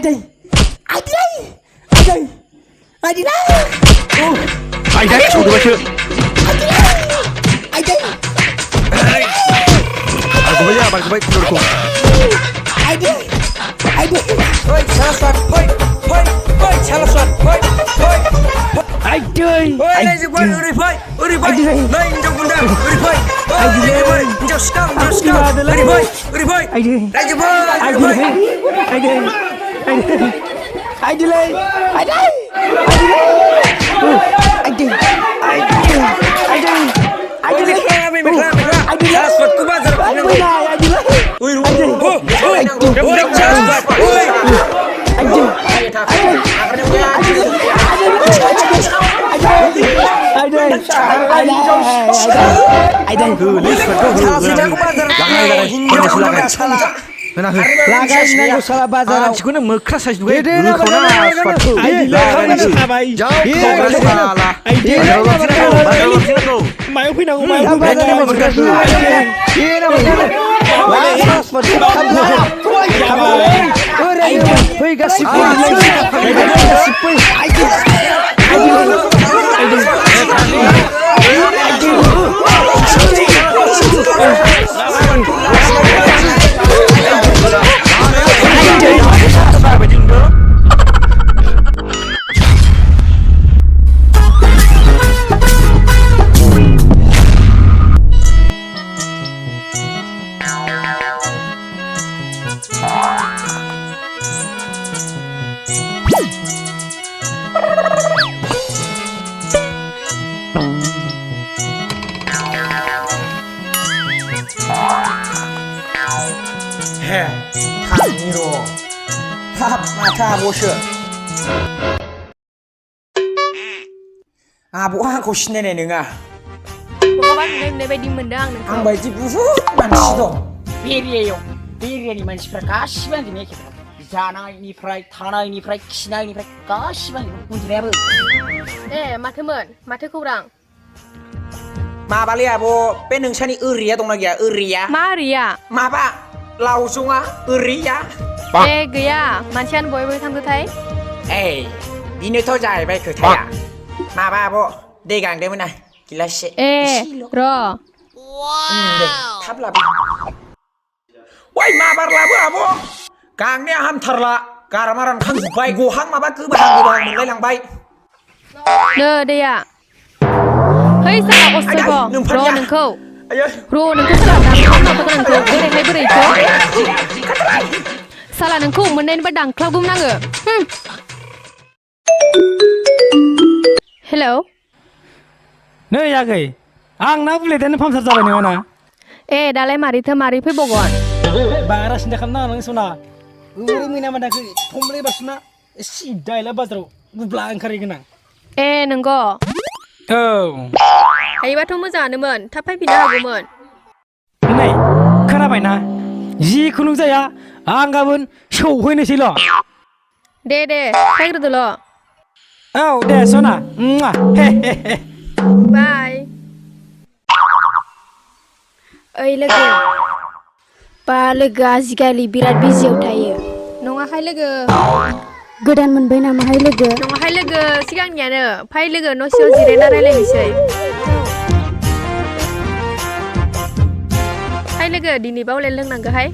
đây ai đi đây ai đi đây ai đấy chủ được chưa ai đây bạn của bây giờ cùng ai đi Ôi, sao soạn, ôi, sao soạn, ôi. ai chơi Ôi, đây gì quên, uri phơi, đây trong quân đêm, uri phơi, trong scam, uri phơi, ai đi đây gì phơi, ai đi lên ai đây ôi, mình kha, sao soạn, cứ bao giờ cũng ai đi lên ui, sao soạn, ôi, ai đây lagai nago salah bazar 지구는 뭐 크라사지 누가 mày khuyên nào mày 뭐셔? 뭐한 곳이네 너가. Bố bác nên bay đi mình đang 안 봐야지 무슨 만시도. 비리에요. 비리에니만 시프라 가시만 좀 해줘. 자나이니프라이 타나이니프라이 키나이니프라이 가시만 문제래버. Ê, mặt thứ mượn, mặt thứ không đẳng. Mà bà lia bộ bên đường sani uriya tông này kìa uriya. Maria. Mà bà lau sung á uriya. Ê, kìa, 만찬 보여보기 탐구 타이? Ê, đi nơi thôi dài bay khởi thay à? Mà bà bộ đây càng đây bên này. Kilase. Ê, rồi. Thắp là Woi, mà bà là bữa bộ. Càng nè ham thật là Karamaran khăn bay gù hăng mà bà cứ bà hàng gù mình lấy làng bay. Nơ đây à. Hei, sao có sơ bò? Rồi nâng khâu. Rồi nâng khâu sao làm không nào có nâng khâu. Cái này hay bữa đây chứ. Salah nâng khâu mình nên bắt đằng khâu gum năng ở. Hello. nơi ya gầy ang na boleh dan pam sarja bani mana Ê, đã lấy mari thơ mari phải bốc gọn. bara sinda kamna nang suna uri mina mana ke thomle basuna si daila bazaro gublang khari gina Ê, nâng gò. Hay bắt thông mới giả nữa mượn, thắp hay bị đau của mượn. này खोनाबाय ना जिखुनु जाया आं गाबोन सौहैनोसैल' Đê, फायग्रोदोल'. औ दे सना Bye. ओइ लोगो बा लोगो आजिखालि बिराद बिजियाव थायो नङाहाय लोगो गोदान मोनबाय नामाहाय लोगो नङाहाय लोगो सिगांनियानो फाय लोगो न' सिङाव जिरायना रायलायनोसै फाय लोगो दिनै बावलाय लोंनांगोहाय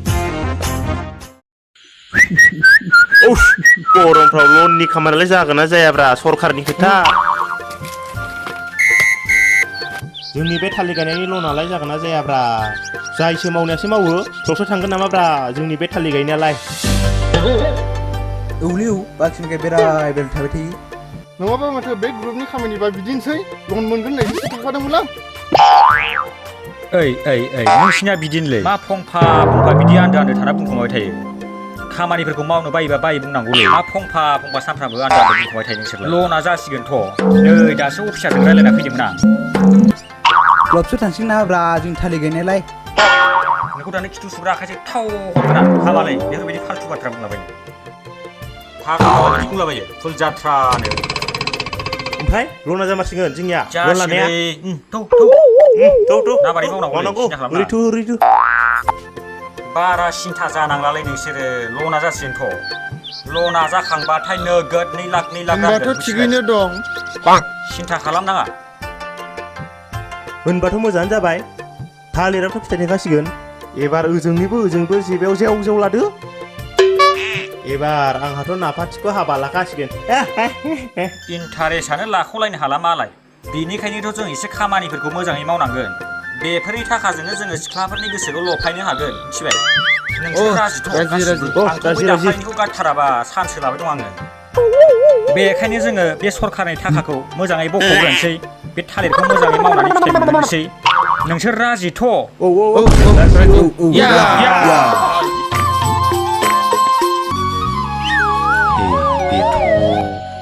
गरमफ्राव लननि खामानियालाय जागोन ना जायाब्रा सरखारनि खोथा जोंनि बे थालिर गायनायनि लनालाय जागोन ना जायाब्रा जायसो मावनायासो मावो ज'सो थांगोन नामाब्रा जोंनि बे थालिर गायनायालाय औलिउ बाखिनिखाय बेराय थाबाय थायो नङाबा माथो बे ग्रुपनि खामानिबा बिदिनोसै लन मोनगोन होननायसो थांफादोंमोनलां ओइ नोंसिना बिदिनोलै मा फंफा बिदि आन्दो थाना बुंखुमाबाय थायो खामानिफोरखौ मावनो बायोबा बायो बुंनांगौलै मा फंफा सानफ्रामबो आन्दो बुंखुमाबाय थायो नोंसोरलाय लना जासिगोनथ' नै दासो अफिसारजों रायलायना फैदोंमोन आं क्लबसो थांसिगोन नाब्रा जों थालिर गायनायलाय नोंखौ दानो खिथु सुग्रा आखाइजों थाव हरगोन आं हाबालाय बेफोरबायदि फाल्थु बाथ्रा बुंलाबायो फाग्ला बुंलाबायो फुल जाथ्रानो ओमफ्राय लना जामारसिगोन जोंनिया लन लानाया थौ नाबारि मावनांगौ ओरैथु बारा सिन्था जानांलालै नोंसोरो लना जासिगोनथ' लना जाखांबाथाय नोगोद 2 लाख होनबाथ' थिगैनो दं सिन्था खालामनाङा होनबाथ' मोजाङानो जाबाय थालिराथ' फिथाइ थायखासिगोन एबार ओजोंनिबो जेबायाव जेव जेव लादो एबार आंहाथ' नाफाथिखौ हाबा लाखासिगोन इन्टारेस्टआनो लाख'लायनो हाला मालाय बेनिखायनोथ' जों एसे खामानिफोरखौ मोजाङै मावनांगोन बेफोरनि थाखाजोंनो जोङो सिख्लाफोरनि गोसोखौ लफायनो हागोन मिथिबाय नोंसोर राजिथ' आंथ' बै दाखालिनिखौ गारथाराबा सानसो लाबाय दं आङो बेखायनो जोङो बे सरखारनि थाखाखौ मोजाङै बख'ग्रोनोसै बे थालिरखौ मोजाङै मावनानै फिथाइ मोननोसै नोंसोर राजिथ'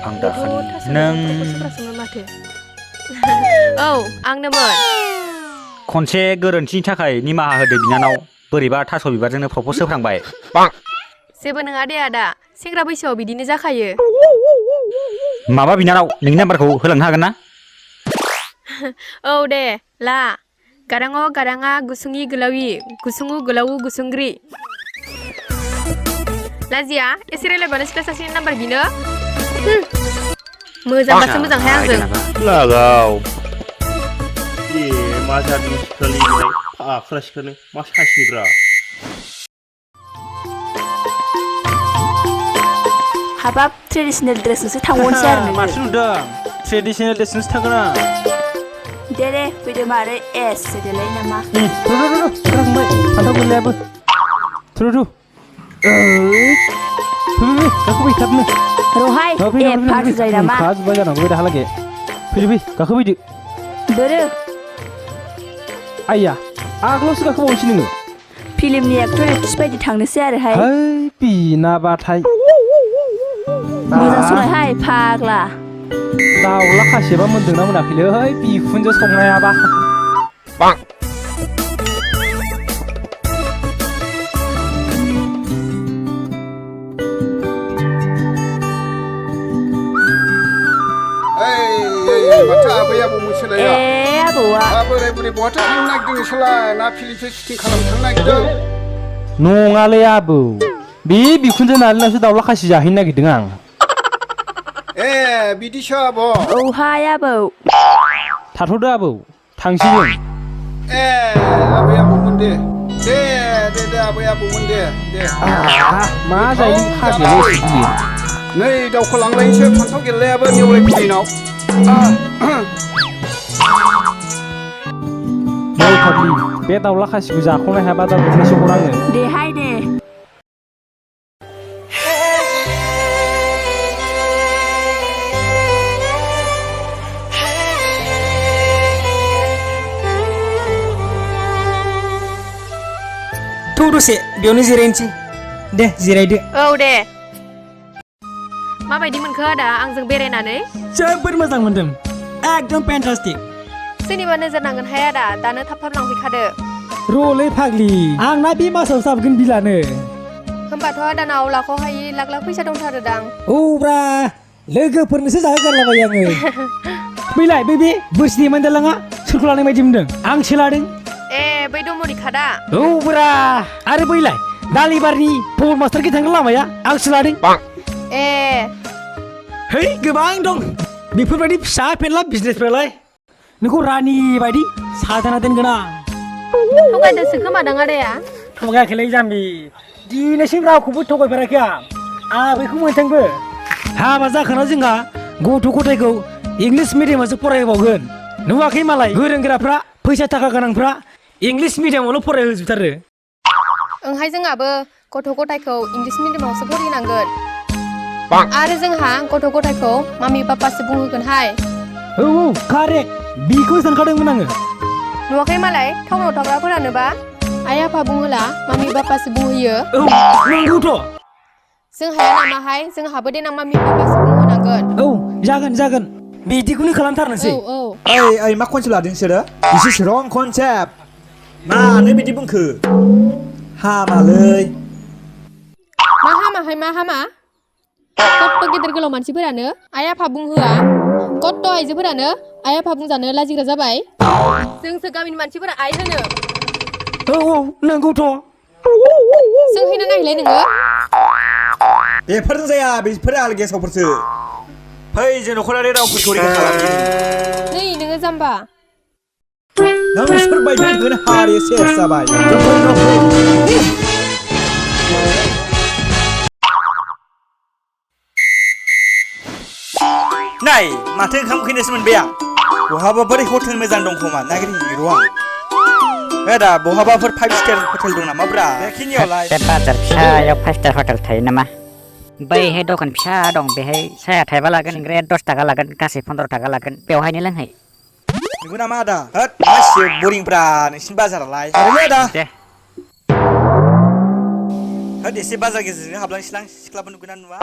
आं दाखालि नों औ आंनोमोन खनसे गोरोन्थिनि थाखाय निमाहा होदो बिनानाव बोरैबा थास' बिबारजोंनो प्रप'ज होफ्रांबाय जेबो नङा दे आदा सेंग्रा बैसोआव बिदिनो जाखायो माबा बिनानाव नोंनि नाम्बारखौ होलांनो हागोन ना औ दे ला गाराङाव गाराङा गुसुङि गोलावि गुसुङु गोलावु गुसुंग्रि लाजिया एसे रायलायबानो सिख्ला सासेनि नाम्बार बिनो मोजांबासो मोजांहाय आंजों लागाव मा जादों सिख्लानिलाय फाख्रा सिख्लानो मा सासिब्रा हाबाब ट्रेडिसनेल ड्रेसजोंसो थांबावनोसै आरो नोङो माथो नुदों ट्रेडिसनेल ड्रेसजोंसो थांगोन आं दे फैदो मारै एस सोदोलाय नामा फंबाय फान्थाव गोरलैयाबो थु गाखोबै थाबनो रहाय एफा बुजाय नामा खाजोब्बाय जानांगौ दाहालागै फै गाखोफैदो बोरो आइया आगोलावसो गाखोबावनोसै नोङो फिल्मनि एक्टर एक्ट्रेस बायदि थांनोसै आरोहाय बिनाबाथाय मोजां संनायहाय फाग्ला दाउला खासेबा मोनदोंना मोनाखैलै बिखुनजो संनायाबा माथो आबै आबौमोन सोलाया आबौआ बोराय बुरै बहाथो थांनो नागिरदों नोंसोरलाय ना फिल्मसो शुटिं खालामनो थांनो नागिरदों नङालै आबौ बे बिखुनजो नालिनावसो दाउला खासि जाहैनो नागिरदों आं बिदिसो आब' औहाय आबौ थाथ'दो आबौ थांसिगोन आबै आबौमोन दे आबै आबौमोन दे मा जायो फाग्लाय नै दावखोलांलायनोसै फान्थाव गेलेनायाबो नेवलाय खुलिनाव बे दाउला खासिखौ जाख'नो हायाबा दा बुंनोसै हर आङो देहाय दे दसे बेयावनो जिरायनोसै दे जिरायदो औ दे माबायदि मोनखो आदा आंजों बेरायनानै जोबोद मोजां मोनदों एकदम फेन्टास्टिक सोरनिबा नोजोर नांगोनहाय आदा दानो थाब लांफैखादो रलै फाग्लि आंना बे मासाव जाबगोन बिलानो होमबाथ' आदानाव लाख'हायि लाख फैसा दंथारोदां औब्रा लोगोफोरनोसो जाहोगारलाबाय आङो बैलाय बे बोरसिनि मोनदालाङा सोरखौ लानाय बायदि मोनदों आंसो लादों बै दमनि खादा औब्रा आरो बैलाय दालिबारनि पल मास्टारखि थांग्रा लामाया आंसो लादों है गोबां दं बेफोरबायदि फिसा फेनला बिजनेसफ्रालाय नोंखौ रानि बायदि साजाना दोनगोन आं थगायदोंसो खोमादां आदाया थगायाखैलै जाम्बि दिनैसिम रावखौबो थगायफेराखै आं बेखौ मोनथोंबो हाबा जाखाना जोंहा गथ' गथायखौ इंलिस मिडियामावसो फरायबावगोन नुवाखै मालाय गोरों गोराफ्रा फैसा थाखा गोनांफ्रा इंलिस मिडियामावल' फरायहोजोबथारो ओंहाय जोंहाबो गथ' गथायखौ इंलिस मिडियामावसो फरायनांगोन आरो जोंहा गथ' गथायखौ मामि पापासो बुंहोगोनहाय औ कारेक्ट बेखौ सानखादोंमोन आङो नुवाखै मालाय टाउनाव थाग्राफोरानोबा आइ आफा बुंहोला मामि पापासो बुंहोयो नंगौथ' जों हाया नामाहाय जोंहाबो देनां मामि पापासो बुंहोनांगोन जागोन बिदिखौनो खालामथारनोसै ओइ मा कनसेप्ट लादों नोंसोरो इसे रं कनसेप्ट मानो बिदि बुंखो हामालै मा हामाहाय मा हामा कत्त' गेदेर गोलाव मानसिफोरानो आइ आफा बुंहोआ कत्त' आइजोफोरानो आइ आफा बुंजानो लाजिग्रा जाबाय जोंसो गामिनि मानसिफोरा आइ होनो नंगौथ' नों हैना नायलाय नोङो बेफोरजों जाया बेफोरो आल गेसावफोरसो फै जों न'खरारि रावफोरखौ रैखा खालामनि नै नोङो जाम्बा नोंसोर बायदि होनो हारि सेस जाबाय जोंफोर न'खौ नाय माथो ओंखाम उखैनायसो मोनबाय आं बहाबाफोर हटेल मोजां दं खोमा नागिरहैनि र' आं दा बहाबाफोर 5 स्टार हटेल दं नामा ब्रा बेखिनियावलाय बे बाजार फिसायाव 5 स्टार हटेल थायो नामा बैहाय दखान फिसा दं बेहाय साया थाइबा लागोन ओंख्रिया 10 थाखा लागोन गासै 15 थाखा लागोन बेवहायनो लोंहै नंगौ नामा आदा होद मासि बरिंब्रा नोंसिनि बाजारालाय ओरैनो आदा दे होद एसे बाजार गेजेरजों हाबलांसैलां सिख्लाबो नुगोन ना नुवा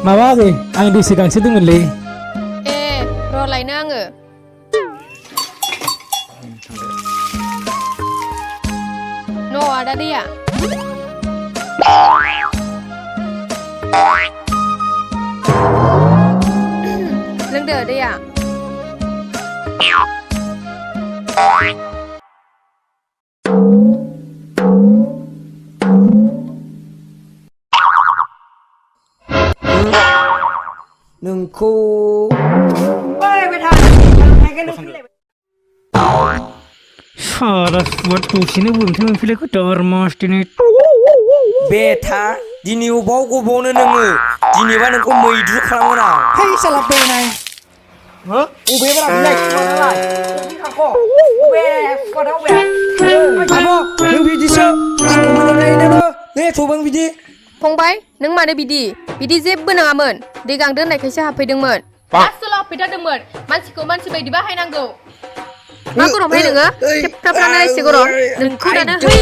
माबा आगै आं दैसो गांसो दंमोनलै ए र' लायनो आङो न' आदा दैया लोंदो दैया नोंखौ सारा सुवाद दसेनो बोंथो मोनफैलायखौ दरमास दिनै बेथा दिनै अबाव गबावनो नोङो दिनैबा नोंखौ मैद्रु खालामगोन आं है साला बेनाय हो अबेबा बिलाइ नालाय खाखौ बे स्पटआव बे आब' नों बिदिसो आंखौ मोननायनोबो एथ'बां बिदि फंबाय नों मानो बिदि जेबो नङामोन दै गां दोननायखायसो हाबफैदोंमोन आसोल हाबफैथारदोंमोन मानसिखौ मानसि बायदि बाहायनांगौ मा गरमहाय नोङो खेबथाबलानो एसे गरम नोंखौ दानो है